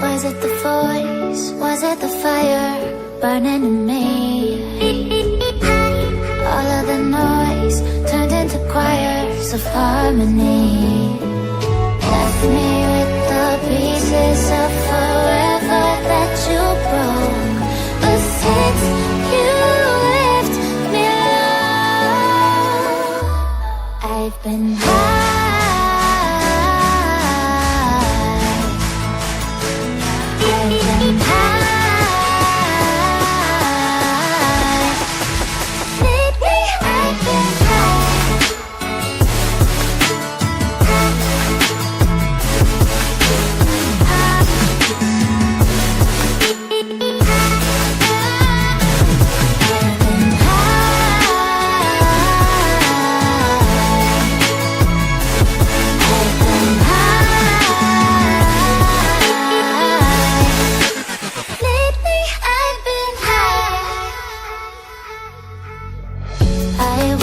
Was it the voice? Was it the fire burning in me? All of the noise turned into choirs of harmony. Left me with the pieces of forever that you broke. But since you left me alone, I've been high. I